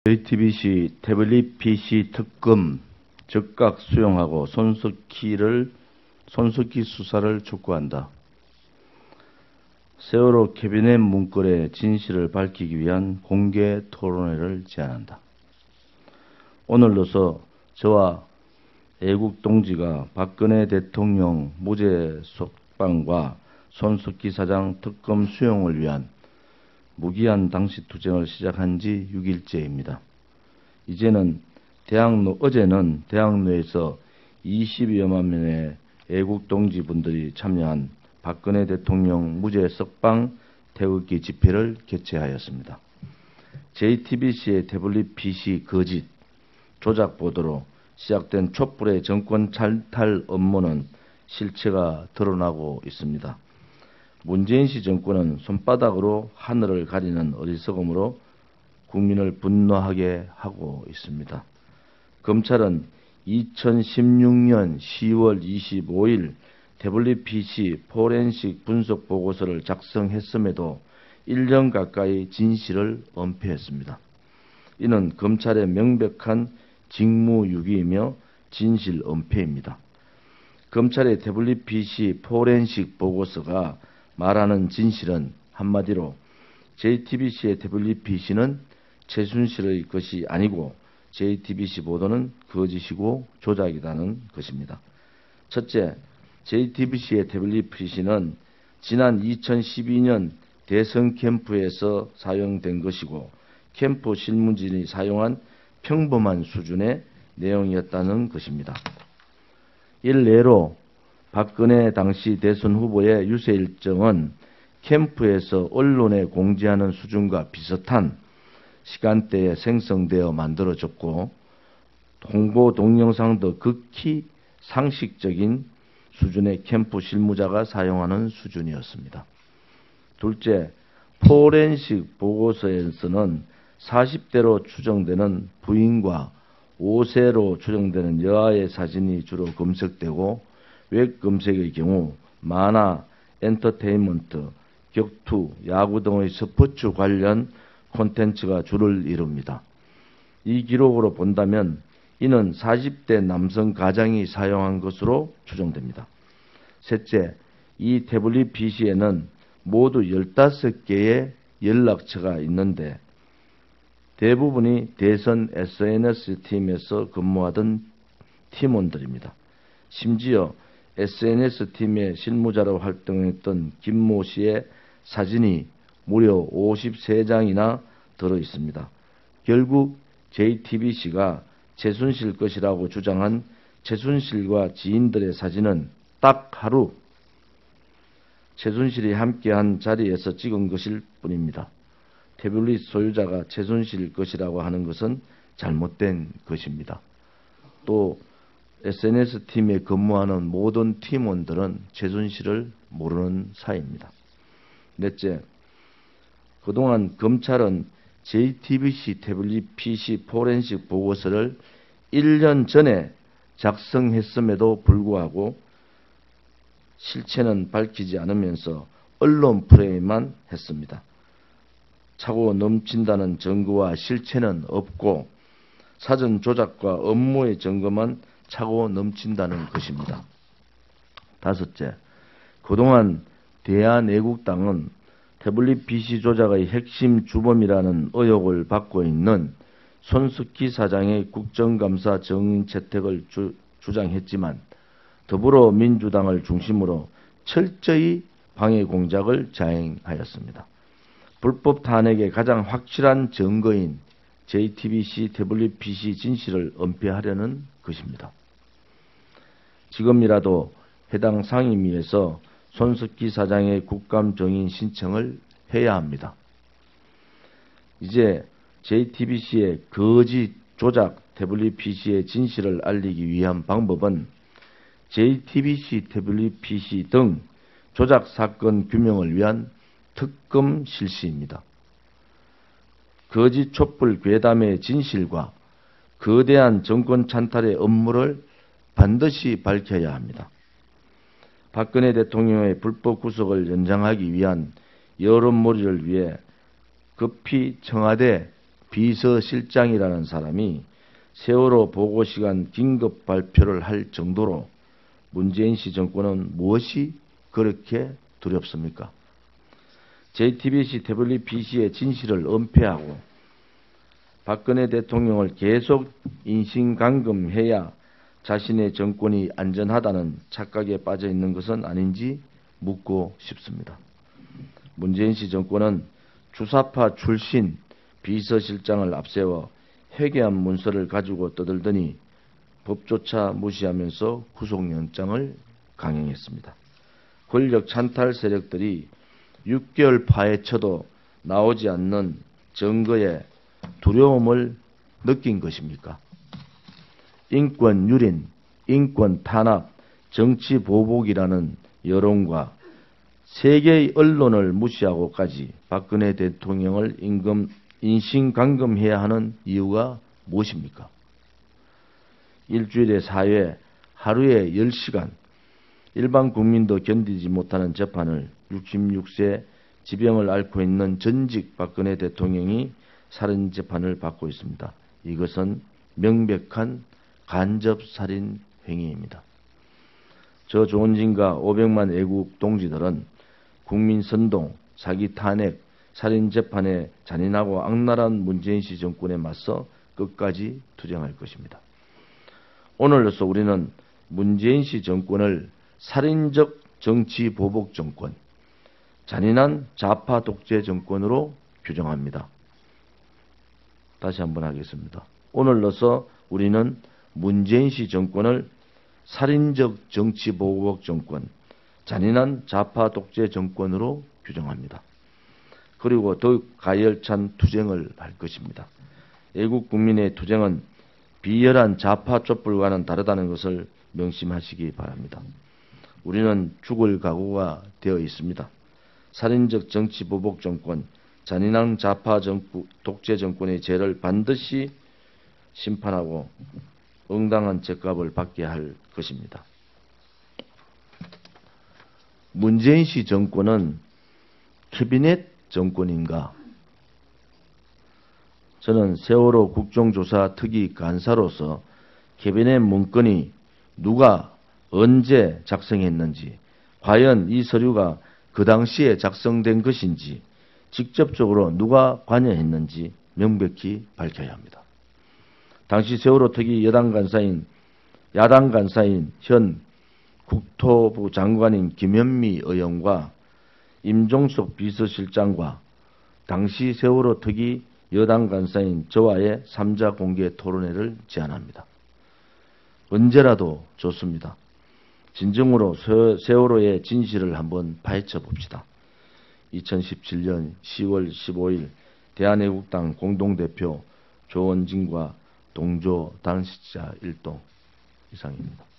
JTBC 태블릿 PC 특검 즉각 수용하고 손석희 수사를 촉구한다. 세월호 캐비넷 문건의 진실을 밝히기 위한 공개 토론회를 제안한다. 오늘로서 저와 애국 동지가 박근혜 대통령 무죄 석방과 손석희 사장 특검 수용을 위한 무기한 당시 투쟁을 시작한 지 6일째입니다. 어제는 대학로에서 20여만 명의 애국 동지분들이 참여한 박근혜 대통령 무죄 석방 태극기 집회를 개최하였습니다. JTBC의 태블릿 PC 거짓, 조작 보도로 시작된 촛불의 정권 탈탈 업무는 실체가 드러나고 있습니다. 문재인 씨 정권은 손바닥으로 하늘을 가리는 어리석음으로 국민을 분노하게 하고 있습니다. 검찰은 2016년 10월 25일 태블릿 PC 포렌식 분석 보고서를 작성했음에도 1년 가까이 진실을 은폐했습니다. 이는 검찰의 명백한 직무유기이며 진실 은폐입니다. 검찰의 태블릿 PC 포렌식 보고서가 말하는 진실은 한마디로 JTBC의 태블릿 PC는 최순실의 것이 아니고 JTBC 보도는 거짓이고 조작이라는 것입니다. 첫째, JTBC의 태블릿 PC는 지난 2012년 대선 캠프에서 사용된 것이고 캠프 실무진이 사용한 평범한 수준의 내용이었다는 것입니다. 일례로 박근혜 당시 대선 후보의 유세 일정은 캠프에서 언론에 공지하는 수준과 비슷한 시간대에 생성되어 만들어졌고 홍보 동영상도 극히 상식적인 수준의 캠프 실무자가 사용하는 수준이었습니다. 둘째, 포렌식 보고서에서는 40대로 추정되는 부인과 5세로 추정되는 여아의 사진이 주로 검색되고 웹 검색의 경우 만화, 엔터테인먼트, 격투, 야구 등의 스포츠 관련 콘텐츠가 주를 이룹니다. 이 기록으로 본다면 이는 40대 남성 가장이 사용한 것으로 추정됩니다. 셋째, 이 태블릿 PC에는 모두 15개의 연락처가 있는데 대부분이 대선 SNS 팀에서 근무하던 팀원들입니다. 심지어 SNS 팀의 실무자로 활동했던 김모 씨의 사진이 무려 53장이나 들어 있습니다. 결국 JTBC가 최순실 것이라고 주장한 최순실과 지인들의 사진은 딱 하루 최순실이 함께한 자리에서 찍은 것일 뿐입니다. 태블릿 소유자가 최순실 것이라고 하는 것은 잘못된 것입니다. 또 SNS 팀에 근무하는 모든 팀원들은 최순실을 모르는 사이입니다. 넷째, 그동안 검찰은 JTBC 태블릿 PC 포렌식 보고서를 1년 전에 작성했음에도 불구하고 실체는 밝히지 않으면서 언론 프레임만 했습니다. 차고 넘친다는 증거와 실체는 없고 사전 조작과 업무의 증거만 차고 넘친다는 것입니다. 다섯째, 그동안 대한애국당은 태블릿 PC 조작의 핵심 주범이라는 의혹을 받고 있는 손석희 사장의 국정감사 정인 채택을 주장했지만 더불어민주당을 중심으로 철저히 방해 공작을 자행하였습니다. 불법 탄핵의 가장 확실한 증거인 JTBC 태블릿 PC 진실을 은폐하려는 것입니다. 지금이라도 해당 상임위에서 손석희 사장의 국감 정인 신청을 해야 합니다. 이제 JTBC의 거짓 조작 태블릿 PC의 진실을 알리기 위한 방법은 JTBC 태블릿 PC 등 조작 사건 규명을 위한 특검 실시입니다. 거짓 촛불 괴담의 진실과 거대한 정권 찬탈의 업무를 반드시 밝혀야 합니다. 박근혜 대통령의 불법 구속을 연장하기 위한 여론몰이를 위해 급히 청와대 비서실장이라는 사람이 세월호 보고시간 긴급 발표를 할 정도로 문재인 씨 정권은 무엇이 그렇게 두렵습니까? JTBC WBC의 진실을 은폐하고 박근혜 대통령을 계속 인신감금해야 자신의 정권이 안전하다는 착각에 빠져 있는 것은 아닌지 묻고 싶습니다. 문재인 씨 정권은 주사파 출신 비서실장을 앞세워 회개한 문서를 가지고 떠들더니 법조차 무시하면서 구속영장을 강행했습니다. 권력 찬탈 세력들이 6개월 파헤쳐도 나오지 않는 증거에 두려움을 느낀 것입니까? 인권 유린, 인권 탄압, 정치 보복이라는 여론과 세계의 언론을 무시하고까지 박근혜 대통령을 인신감금해야 하는 이유가 무엇입니까? 일주일에 4회, 하루에 10시간, 일반 국민도 견디지 못하는 재판을 66세 지병을 앓고 있는 전직 박근혜 대통령이 살인재판을 받고 있습니다. 이것은 명백한 간접살인 행위입니다. 저 조원진과 500만 애국 동지들은 국민 선동, 사기 탄핵, 살인 재판에 잔인하고 악랄한 문재인 씨 정권에 맞서 끝까지 투쟁할 것입니다. 오늘로써 우리는 문재인 씨 정권을 살인적 정치 보복 정권, 잔인한 좌파 독재 정권으로 규정합니다. 다시 한번 하겠습니다. 오늘로써 우리는 문재인 씨 정권을 살인적 정치 보복 정권, 잔인한 좌파 독재 정권으로 규정합니다. 그리고 더욱 가열찬 투쟁을 할 것입니다. 애국 국민의 투쟁은 비열한 좌파 촛불과는 다르다는 것을 명심하시기 바랍니다. 우리는 죽을 각오가 되어 있습니다. 살인적 정치 보복 정권, 잔인한 좌파 독재 정권의 죄를 반드시 심판하고 응당한 죄값을 받게 할 것입니다. 문재인 씨 정권은 캐비넷 정권인가? 저는 세월호 국정조사 특위 간사로서 캐비넷 문건이 누가 언제 작성했는지, 과연 이 서류가 그 당시에 작성된 것인지, 직접적으로 누가 관여했는지 명백히 밝혀야 합니다. 당시 세월호 특위 야당 간사인 현 국토부 장관인 김현미 의원과 임종석 비서실장과 당시 세월호 특위 여당 간사인 저와의 3자 공개 토론회를 제안합니다. 언제라도 좋습니다. 진정으로 세월호의 진실을 한번 파헤쳐 봅시다. 2017년 10월 15일 대한애국당 공동대표 조원진과 동조 당시자 일동 이상입니다.